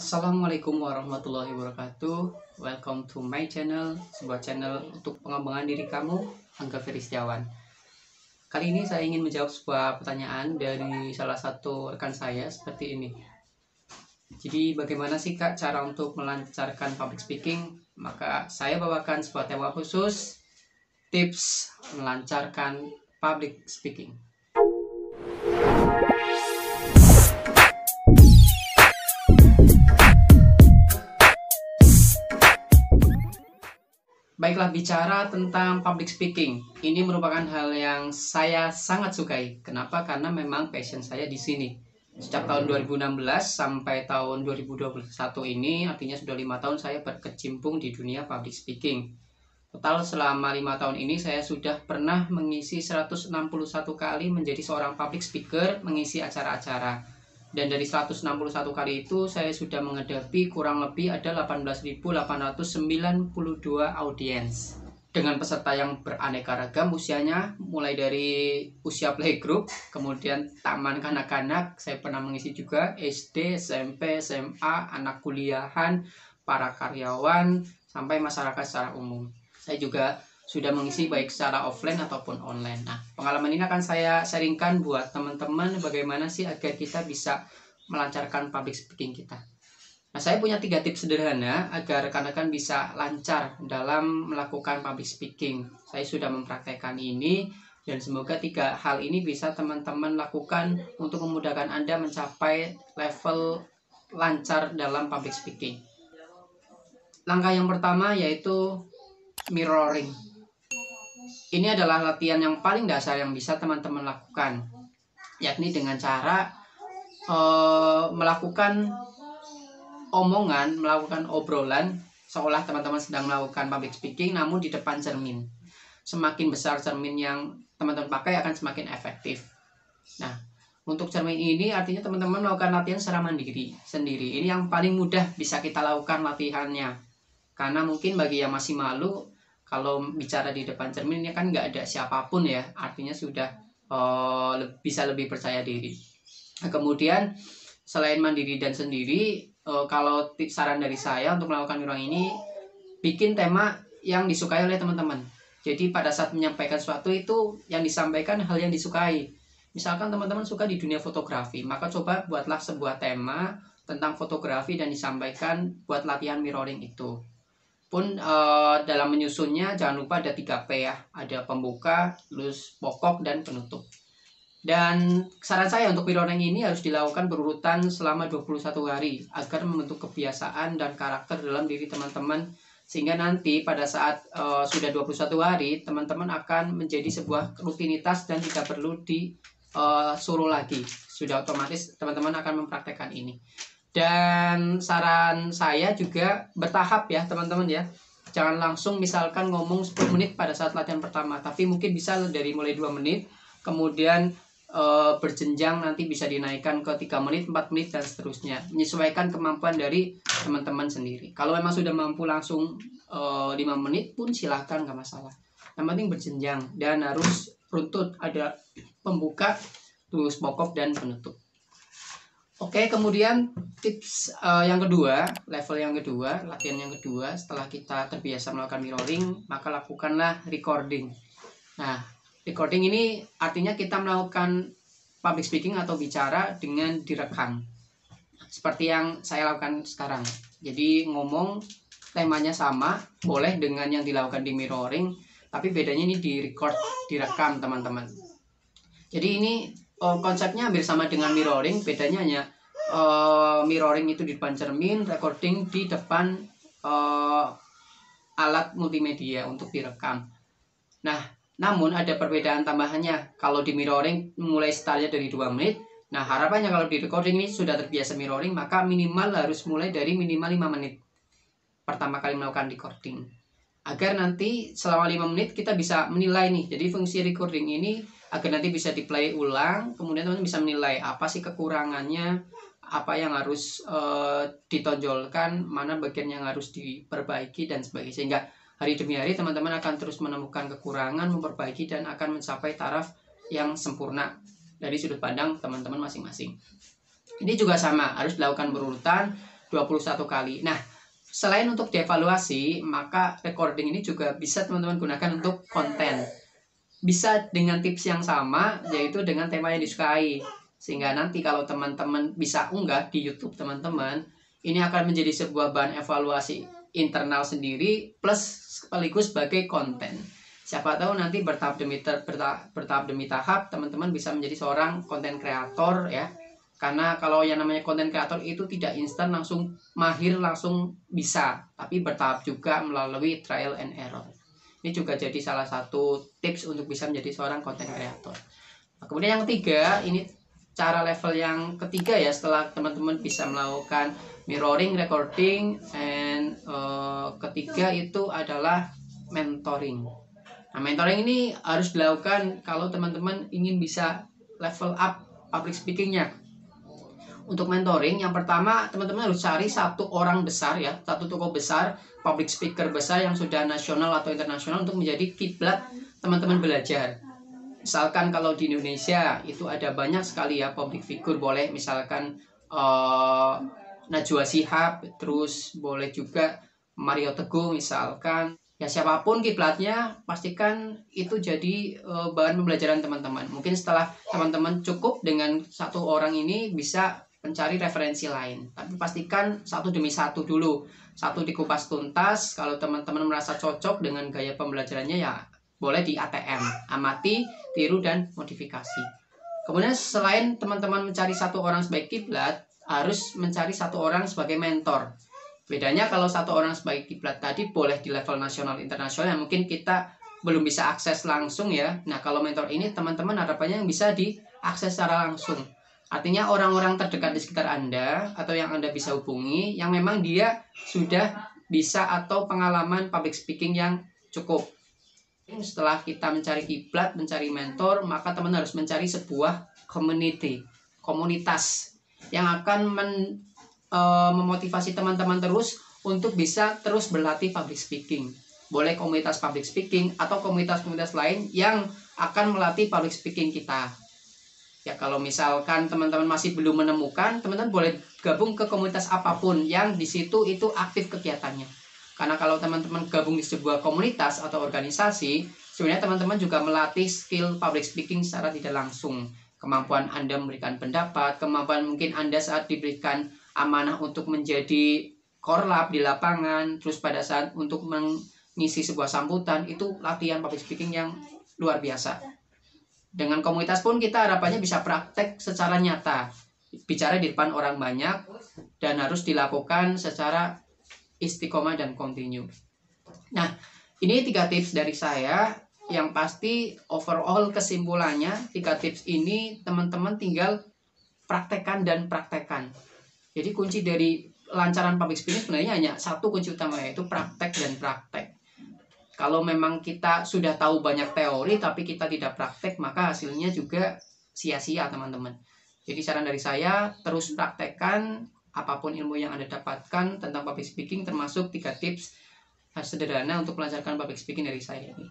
Assalamualaikum warahmatullahi wabarakatuh. Welcome to my channel, sebuah channel untuk pengembangan diri kamu, Angga Feristiawan. Kali ini saya ingin menjawab sebuah pertanyaan dari salah satu rekan saya seperti ini. Jadi bagaimana sih Kak cara untuk melancarkan public speaking? Maka saya bawakan sebuah tema khusus, tips melancarkan public speaking. Baiklah, bicara tentang public speaking, ini merupakan hal yang saya sangat sukai. Kenapa? Karena memang passion saya di sini. Sejak tahun 2016 sampai tahun 2021 ini, artinya sudah 5 tahun saya berkecimpung di dunia public speaking. Total selama 5 tahun ini saya sudah pernah mengisi 161 kali menjadi seorang public speaker, mengisi acara-acara. Dan dari 161 kali itu saya sudah menghadapi kurang lebih ada 18.892 audiens dengan peserta yang beraneka ragam usianya, mulai dari usia playgroup, kemudian taman kanak-kanak, saya pernah mengisi juga SD, SMP, SMA, anak kuliahan, para karyawan, sampai masyarakat secara umum. Saya juga sudah mengisi baik secara offline ataupun online. Nah, pengalaman ini akan saya sharingkan buat teman-teman bagaimana sih agar kita bisa melancarkan public speaking kita. Nah, saya punya 3 tips sederhana agar rekan-rekan bisa lancar dalam melakukan public speaking. Saya sudah mempraktekkan ini dan semoga 3 hal ini bisa teman-teman lakukan untuk memudahkan Anda mencapai level lancar dalam public speaking. Langkah yang pertama yaitu mirroring. Ini adalah latihan yang paling dasar yang bisa teman-teman lakukan, yakni dengan cara melakukan omongan, melakukan obrolan seolah teman-teman sedang melakukan public speaking namun di depan cermin. Semakin besar cermin yang teman-teman pakai akan semakin efektif. Nah, untuk cermin ini artinya teman-teman melakukan latihan secara mandiri sendiri. Ini yang paling mudah bisa kita lakukan latihannya. Karena mungkin bagi yang masih malu, kalau bicara di depan cermin ini kan nggak ada siapapun ya, artinya sudah bisa lebih percaya diri. Nah, kemudian selain mandiri dan sendiri, kalau tips saran dari saya untuk melakukan mirroring ini, bikin tema yang disukai oleh teman-teman. Jadi pada saat menyampaikan sesuatu itu yang disampaikan hal yang disukai. Misalkan teman-teman suka di dunia fotografi, maka coba buatlah sebuah tema tentang fotografi dan disampaikan buat latihan mirroring itu. Pun dalam menyusunnya jangan lupa ada 3P ya, ada pembuka, terus pokok, dan penutup. Dan saran saya untuk mirroring ini harus dilakukan berurutan selama 21 hari agar membentuk kebiasaan dan karakter dalam diri teman-teman, sehingga nanti pada saat sudah 21 hari teman-teman akan menjadi sebuah rutinitas dan tidak perlu disuruh lagi, sudah otomatis teman-teman akan mempraktekkan ini. Dan saran saya juga bertahap ya teman-teman ya. Jangan langsung misalkan ngomong 10 menit pada saat latihan pertama, tapi mungkin bisa dari mulai 2 menit, kemudian berjenjang nanti bisa dinaikkan ke 3 menit, 4 menit, dan seterusnya. Menyesuaikan kemampuan dari teman-teman sendiri. Kalau memang sudah mampu langsung 5 menit pun silahkan, nggak masalah. Yang penting berjenjang dan harus runtut, ada pembuka, terus pokok, dan penutup. Oke, kemudian tips yang kedua, level yang kedua, latihan yang kedua, setelah kita terbiasa melakukan mirroring, maka lakukanlah recording. Nah, recording ini artinya kita melakukan public speaking atau bicara dengan direkam. Seperti yang saya lakukan sekarang. Jadi ngomong temanya sama, boleh dengan yang dilakukan di mirroring, tapi bedanya ini direkam teman-teman. Jadi ini konsepnya hampir sama dengan mirroring, bedanya hanya mirroring itu di depan cermin, recording di depan alat multimedia untuk direkam. Nah, namun ada perbedaan tambahannya. Kalau di mirroring mulai startnya dari 2 menit. Nah, harapannya kalau di recording ini sudah terbiasa mirroring, maka minimal harus mulai dari minimal 5 menit pertama kali melakukan recording. Agar nanti selama 5 menit kita bisa menilai nih. Jadi fungsi recording ini agar nanti bisa di play ulang, kemudian teman-teman bisa menilai apa sih kekurangannya, apa yang harus ditonjolkan, mana bagian yang harus diperbaiki, dan sebagainya. Sehingga hari demi hari teman-teman akan terus menemukan kekurangan, memperbaiki, dan akan mencapai taraf yang sempurna dari sudut pandang teman-teman masing-masing. Ini juga sama, harus dilakukan berurutan 21 kali. Nah, selain untuk dievaluasi, maka recording ini juga bisa teman-teman gunakan untuk konten. Bisa dengan tips yang sama, yaitu dengan tema yang disukai. Sehingga nanti kalau teman-teman bisa unggah di YouTube teman-teman, ini akan menjadi sebuah bahan evaluasi internal sendiri plus sekaligus sebagai konten. Siapa tahu nanti bertahap demi tahap teman-teman bisa menjadi seorang konten kreator ya. Karena kalau yang namanya konten kreator itu tidak instan langsung mahir langsung bisa, tapi bertahap juga melalui trial and error. Ini juga jadi salah satu tips untuk bisa menjadi seorang konten kreator. Nah, kemudian yang ketiga, ini cara level yang ketiga ya, setelah teman-teman bisa melakukan mirroring, recording, and ketiga itu adalah mentoring. Nah, mentoring ini harus dilakukan kalau teman-teman ingin bisa level up public speakingnya. Untuk mentoring, yang pertama teman-teman harus cari satu orang besar ya, satu tokoh besar, public speaker besar yang sudah nasional atau internasional untuk menjadi kiblat teman-teman belajar. Misalkan kalau di Indonesia itu ada banyak sekali ya public figure, boleh misalkan Najwa Shihab, terus boleh juga Mario Teguh misalkan. Ya siapapun kiblatnya, pastikan itu jadi bahan pembelajaran teman-teman. Mungkin setelah teman-teman cukup dengan satu orang ini bisa mencari referensi lain. Tapi pastikan satu demi satu dulu. Satu dikupas tuntas, kalau teman-teman merasa cocok dengan gaya pembelajarannya ya boleh di ATM, amati, tiru, dan modifikasi. Kemudian selain teman-teman mencari satu orang sebagai kiblat, harus mencari satu orang sebagai mentor. Bedanya kalau satu orang sebagai kiblat tadi boleh di level nasional internasional yang mungkin kita belum bisa akses langsung ya. Nah kalau mentor ini teman-teman harapannya yang bisa diakses secara langsung. Artinya orang-orang terdekat di sekitar Anda atau yang Anda bisa hubungi yang memang dia sudah bisa atau pengalaman public speaking yang cukup. Setelah kita mencari kiblat, mencari mentor, maka teman harus mencari sebuah komunitas yang akan memotivasi teman-teman terus untuk bisa terus berlatih public speaking. Boleh komunitas public speaking atau komunitas-komunitas lain yang akan melatih public speaking kita. Ya kalau misalkan teman-teman masih belum menemukan, teman-teman boleh gabung ke komunitas apapun yang di situ itu aktif kegiatannya. Karena kalau teman-teman gabung di sebuah komunitas atau organisasi, sebenarnya teman-teman juga melatih skill public speaking secara tidak langsung. Kemampuan Anda memberikan pendapat, kemampuan mungkin Anda saat diberikan amanah untuk menjadi korlap di lapangan, terus pada saat untuk mengisi sebuah sambutan, itu latihan public speaking yang luar biasa. Dengan komunitas pun kita harapannya bisa praktek secara nyata, bicara di depan orang banyak, dan harus dilakukan secara istiqomah dan kontinu. Nah, ini 3 tips dari saya. Yang pasti overall kesimpulannya 3 tips ini teman-teman tinggal praktekkan dan praktekkan. Jadi kunci dari lancaran public speaking sebenarnya hanya satu kunci utama, yaitu praktek dan praktek. Kalau memang kita sudah tahu banyak teori tapi kita tidak praktek, maka hasilnya juga sia-sia teman-teman. Jadi saran dari saya, terus praktekkan apapun ilmu yang Anda dapatkan tentang public speaking, termasuk 3 tips sederhana untuk melancarkan public speaking dari saya ini.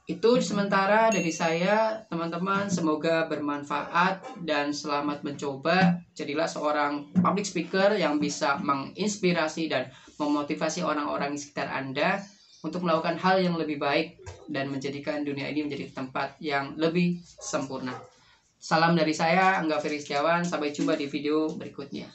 Itu sementara dari saya teman-teman, semoga bermanfaat dan selamat mencoba. Jadilah seorang public speaker yang bisa menginspirasi dan memotivasi orang-orang di sekitar Anda untuk melakukan hal yang lebih baik dan menjadikan dunia ini menjadi tempat yang lebih sempurna. Salam dari saya, Angga Feri Setiawan. Sampai jumpa di video berikutnya.